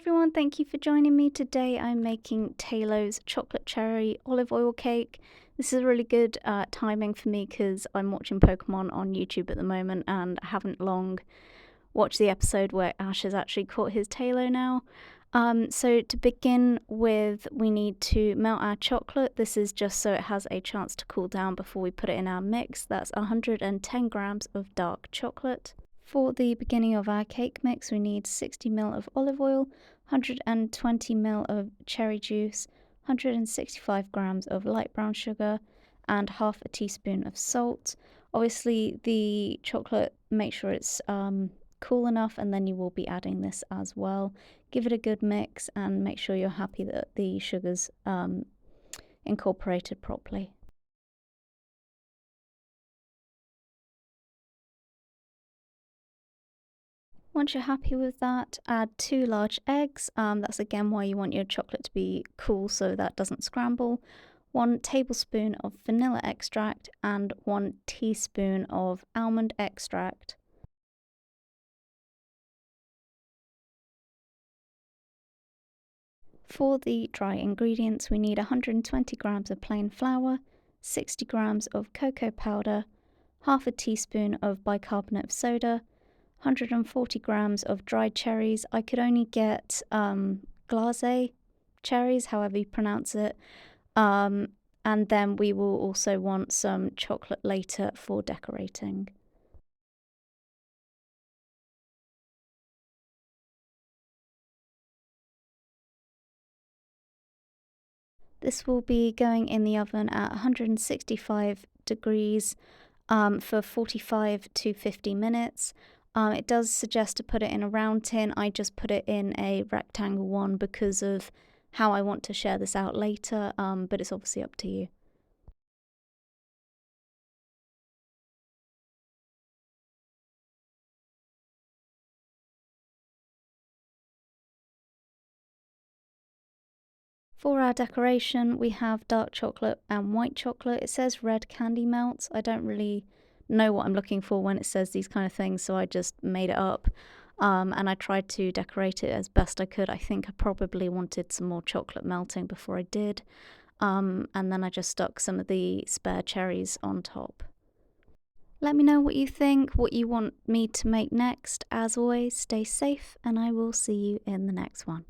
everyone, thank you for joining me. Today I'm making Taillows chocolate cherry olive oil cake. This is really good timing for me because I'm watching Pokémon on YouTube at the moment and I haven't long watched the episode where Ash has actually caught his Taillow now. So to begin with, we need to melt our chocolate. This is just so it has a chance to cool down before we put it in our mix. That's 110 grams of dark chocolate. For the beginning of our cake mix, we need 60 ml of olive oil, 120 ml of cherry juice, 165 grams of light brown sugar, and half a teaspoon of salt. Obviously, the chocolate, make sure it's cool enough, and then you will be adding this as well. Give it a good mix and make sure you're happy that the sugar's incorporated properly. Once you're happy with that, add 2 large eggs. That's again why you want your chocolate to be cool so that doesn't scramble. 1 tablespoon of vanilla extract and 1 teaspoon of almond extract. For the dry ingredients, we need 120 grams of plain flour, 60 grams of cocoa powder, half a teaspoon of bicarbonate of soda, 140 grams of dried cherries. I could only get glacé cherries, however you pronounce it. And then we will also want some chocolate later for decorating. This will be going in the oven at 165 degrees for 45 to 50 minutes. It does suggest to put it in a round tin. I just put it in a rectangle one because of how I want to share this out later, but it's obviously up to you. For our decoration, we have dark chocolate and white chocolate. It says red candy melts. I don't really know what I'm looking for when it says these kind of things, so I just made it up. And I tried to decorate it as best I could. I think I probably wanted some more chocolate melting before I did. And then I just stuck some of the spare cherries on top. Let me know what you think, what you want me to make next. As always, stay safe, and I will see you in the next one.